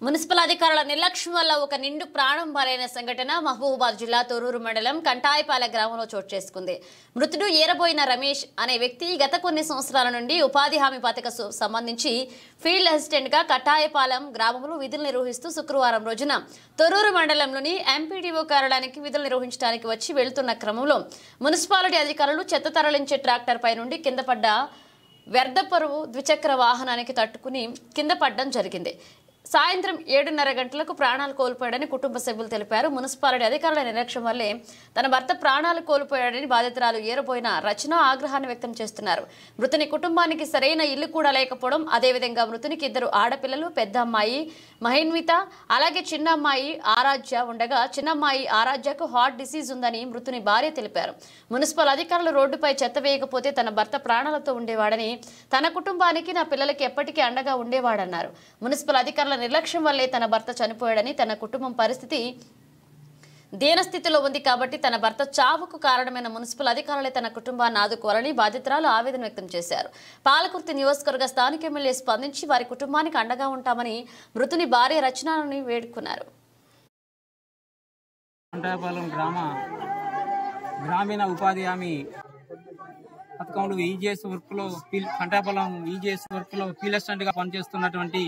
Municipal అధికారుల నిర్లక్ష్యం వల్ల ఒక నిండు ప్రాణం బలైన సంఘటన మహబూబాబాద్ జిల్లా తొర్రూరు మండలం కంటాయిపాల గ్రామంలో చోటు చేసుకుంది. మృతుడు ఏరబోయిన రమేష్ అనే వ్యక్తి గత కొన్ని సంవత్సరాల నుండి ఉపాధి హామీ పథకం సంబంధించి ఫీల్డ్ అసిస్టెంట్ గా కంటాయిపాలెం గ్రామంలో విధులు నిర్వహిస్తూ శుక్రవారం రోజున తొర్రూరు మండలంలోని ఎంపీడీఓ కార్యాలయానికి విధులు నిర్వహించడానికి వచ్చి వెళ్తున్న క్రమంలో మున్సిపాలిటీ అధికారులు చెత్త తరలించే ట్రాక్టర్ పై నుండి కింద పడ్డ వ్యర్థ పరువు ద్విచక్ర వాహనానికి తట్టుకుని కింద పడడం జరిగింది. సాయంత్రం 7:30 గంటలకు ప్రాణాలు కోల్పోయాడని కుటుంబ సభ్యులు తెలిపారు. మున్సిపాలిటీ అధికారుల నిర్లక్ష్యం వల్లే తన భర్త ప్రాణాలు కోల్పోయాడని బాధితురాలు ఏరబోయిన రచన ఆగ్రహాన్ని వ్యక్తం చేస్తున్నారు. మృతుని కుటుంబానికి సరైన ఇల్లు కూడా లేకపోవడం, అదేవిధంగా మృతునికి 2 ఆడపిల్లలు, పెద్ద అమ్మాయి మహిన్విత అలాగే చిన్న అమ్మాయి ఆరాధ్య ఉండగా చిన్న అమ్మాయి ఆరాధ్యకు హార్ట్ డిసీజ్ ఉందని మృతుని భార్య తెలిపారు. మున్సిపల్ అధికారులు రోడ్డుపై చెత్త వేయకపోతే తన భర్త ప్రాణాలతో ఉండేవాడని, తన కుటుంబానికి నా పిల్లలకి ఎప్పటికీ అండగా ఉండేవాడన్నారు. మున్సిపల్ అధికారుల నిర్లక్ష్యం వల్లే తన భర్త చనిపోయాడని, తన కుటుంబం పరిస్థితి దీనస్థితిలో ఉంది కాబట్టి తన భర్త చావుకు కారణమైన మున్సిపల్ అధికారులే తన కుటుంబాన్ని ఆదుకోవాలని బాధితురాలు ఆవేదన వ్యక్తం చేశారు. పాలకుర్తి నియోజకవర్గ స్థానిక ఎమ్మెల్యే స్పందించి వారి కుటుంబానికి అండగా ఉంటామని మృతుని భార్య రచనని వేడుకున్నారు. గ్రామీణ ఉపాధి హామీ పథకంలో ఈజీఎస్ వర్క్ లో కంటాపాలెం ఈజీఎస్ వర్క్ లో ఫీల్డ్ అసిస్టెంట్ గా పనిచేస్తున్నటువంటి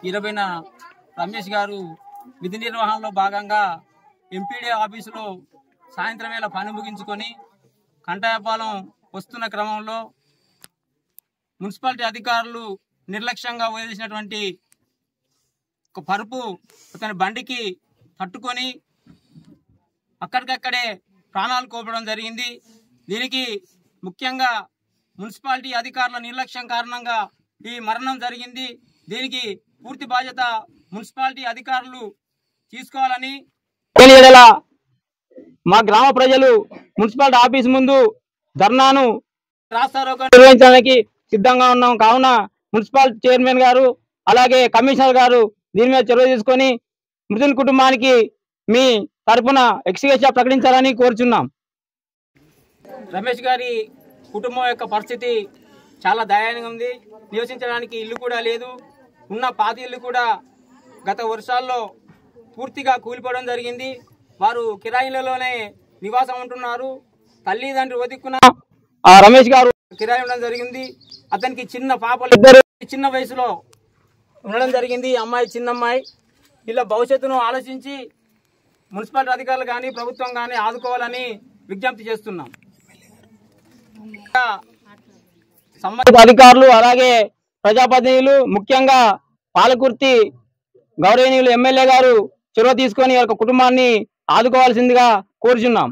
ఈరబోయిన రమేష్ గారు విధి నిర్వహణలో భాగంగా ఎంపీడీ ఆఫీసులో సాయంత్రం వేళ పని ముగించుకొని కంటాపాలెం వస్తున్న క్రమంలో మున్సిపాలిటీ అధికారులు నిర్లక్ష్యంగా వదిలేసినటువంటి ఒక పరుపు అతని బండికి తట్టుకొని అక్కడికక్కడే ప్రాణాలు కోల్పోవడం జరిగింది. దీనికి ముఖ్యంగా మున్సిపాలిటీ అధికారుల నిర్లక్ష్యం కారణంగా ఈ మరణం జరిగింది. దీనికి పూర్తి బాధ్యత మున్సిపాలిటీ అధికారులు తీసుకోవాలని మా గ్రామ ప్రజలు మున్సిపాలిటీ ఆఫీస్ ముందు ధర్నాను రాస్తారోకో నిర్వహించడానికి సిద్ధంగా ఉన్నాం. కావున మున్సిపాలిటీ చైర్మన్ గారు అలాగే కమిషనర్ గారు దీని మీద చొరవ తీసుకొని మృతుని కుటుంబానికి మీ తరఫున ఎక్స్గ్రేషియా ప్రకటించాలని కోరుచున్నాం. రమేష్ గారి కుటుంబం యొక్క పరిస్థితి చాలా దయనీయంగా ఉంది. నివసించడానికి ఇల్లు కూడా లేదు. ఉన్న పాతి ఇల్లు కూడా గత వర్షాల్లో పూర్తిగా కూలిపోవడం జరిగింది. వారు కిరాయిలలోనే నివాసం ఉంటున్నారు. తల్లిదండ్రులు ఒదిక్కున రమేష్ గారు కిరాయి ఉండడం జరిగింది. అతనికి చిన్న పాపలు 2 చిన్న వయసులో ఉండడం జరిగింది. అమ్మాయి చిన్న అమ్మాయి. ఇలా భవిష్యత్తును ఆలోచించి మున్సిపాలిటీ అధికారులు కానీ ప్రభుత్వం కానీ ఆదుకోవాలని విజ్ఞప్తి చేస్తున్నాం. సంబంధిత అధికారులు అలాగే ప్రజాప్రతినిధులు ముఖ్యంగా పాలకుర్తి గౌరవనీయులు ఎమ్మెల్యే గారు చొరవ తీసుకొని వారి కుటుంబాన్ని ఆదుకోవాల్సిందిగా కోరుచున్నాం.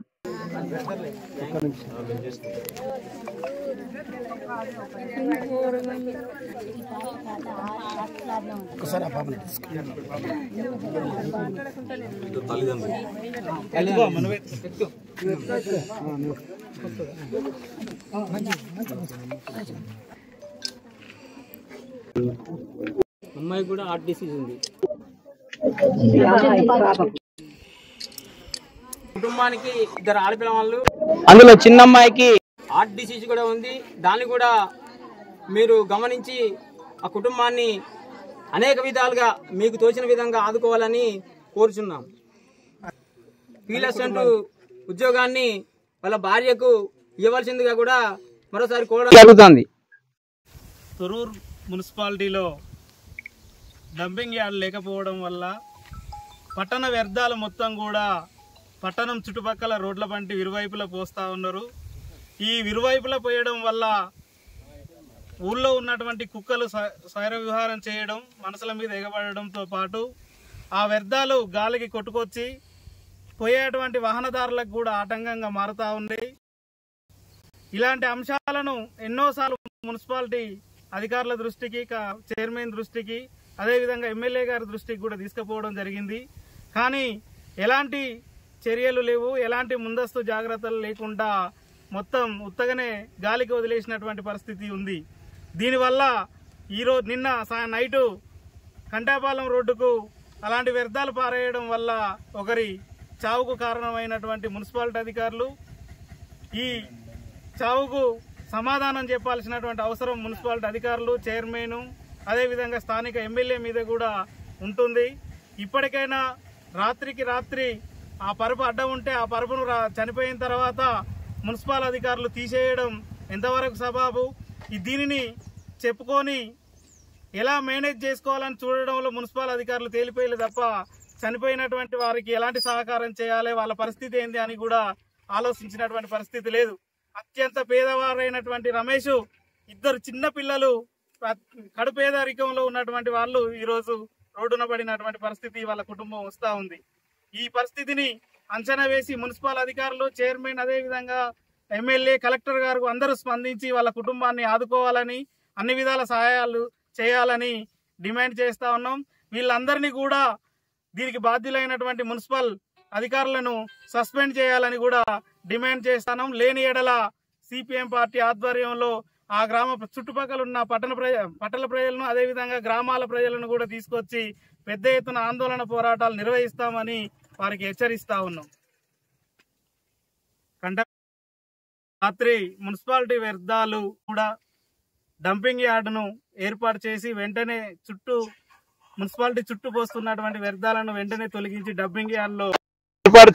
అమ్మాయి కూడా హార్ట్ డిసీజ్ ఉంది. కుటుంబానికి 2 ఆడపిల్ల వాళ్ళు, అందులో చిన్న అమ్మాయికి హార్ట్ డిసీజ్ కూడా ఉంది. దాన్ని కూడా మీరు గమనించి ఆ కుటుంబాన్ని అనేక విధాలుగా మీకు తోచిన విధంగా ఆదుకోవాలని కోరుచున్నాం. ఫీల్డ్ అసిస్టెంట్ ఉద్యోగాన్ని వాళ్ళ భార్యకు ఇవ్వాల్సిందిగా కూడా మరోసారి కోరడం జరుగుతుంది. తొర్రూరు మున్సిపాలిటీలో డంపింగ్ యార్డ్ లేకపోవడం వల్ల పట్టణ వ్యర్థాలు మొత్తం కూడా పట్టణం చుట్టుపక్కల రోడ్ల పంటి ఇరువైపులా పోస్తూ ఉన్నారు. ఈ ఇరువైపులా పోయడం వల్ల ఊళ్ళో ఉన్నటువంటి కుక్కలు స్వైర విహారం చేయడం, మనసుల మీద ఎగబడడంతో పాటు ఆ వ్యర్థాలు గాలికి కొట్టుకొచ్చి పోయేటువంటి వాహనదారులకు కూడా ఆటంకంగా మారుతూ ఉన్నాయి. ఇలాంటి అంశాలను ఎన్నోసార్లు మున్సిపాలిటీ అధికారుల దృష్టికి, చైర్మన్ దృష్టికి, అదేవిధంగా ఎమ్మెల్యే గారి దృష్టికి కూడా తీసుకుపోవడం జరిగింది. కానీ ఎలాంటి చర్యలు లేవు, ఎలాంటి ముందస్తు జాగ్రత్తలు లేకుండా మొత్తం ఉత్తగానే గాలికి వదిలేసినటువంటి పరిస్థితి ఉంది. దీనివల్ల నిన్న నైటు కంటాపాలెం రోడ్డుకు అలాంటి వ్యర్థాలు పారేయడం వల్ల ఒకరి చావుకు కారణమైనటువంటి మున్సిపాలిటీ అధికారులు ఈ చావుకు సమాధానం చెప్పాల్సినటువంటి అవసరం మున్సిపాలిటీ అధికారులు, చైర్మన్, అదేవిధంగా స్థానిక ఎమ్మెల్యే మీద కూడా ఉంటుంది. ఇప్పటికైనా రాత్రికి రాత్రి ఆ పరుపు అడ్డం ఉంటే ఆ పరుపును చనిపోయిన తర్వాత మున్సిపల్ అధికారులు తీసేయడం ఎంతవరకు సబాబు? దీనిని చెప్పుకొని ఎలా మేనేజ్ చేసుకోవాలని చూడడంలో మున్సిపల్ అధికారులు తేలిపోయలే తప్ప చనిపోయినటువంటి వారికి ఎలాంటి సహకారం చేయాలి, వాళ్ళ పరిస్థితి ఏంది అని కూడా ఆలోచించినటువంటి పరిస్థితి లేదు. అత్యంత పేదవారైనటువంటి రమేష్, ఇద్దరు చిన్న పిల్లలు, కడుపేదరికంలో ఉన్నటువంటి వాళ్ళు ఈరోజు రోడ్డున పడినటువంటి పరిస్థితి వాళ్ళ కుటుంబం వస్తూ ఉంది. ఈ పరిస్థితిని అంచనా వేసి మున్సిపల్ అధికారులు, చైర్మన్, అదేవిధంగా ఎమ్మెల్యే, కలెక్టర్ గారు అందరూ స్పందించి వాళ్ళ కుటుంబాన్ని ఆదుకోవాలని, అన్ని విధాల సహాయాలు చేయాలని డిమాండ్ చేస్తా ఉన్నాం. వీళ్ళందరినీ కూడా దీనికి బాధ్యులైనటువంటి మున్సిపల్ అధికారులను సస్పెండ్ చేయాలని కూడా డిమాండ్ చేస్తున్నాం. లేని ఎడల సిపిఎం పార్టీ ఆధ్వర్యంలో ఆ గ్రామ చుట్టుపక్కల ఉన్న పట్టణ ప్రజలను, అదేవిధంగా గ్రామాల ప్రజలను కూడా తీసుకొచ్చి పెద్ద ఎత్తున ఆందోళన పోరాటాలు నిర్వహిస్తామని వారికి హెచ్చరిస్తా ఉన్నాం. రాత్రి మున్సిపాలిటీ వ్యర్థాలు కూడా డంపింగ్ యార్డును ఏర్పాటు చేసి వెంటనే మున్సిపాలిటీ చుట్టూ పోస్తున్నటువంటి వ్యర్థాలను వెంటనే తొలగించి డంపింగ్ యార్డులో ఏర్పాటు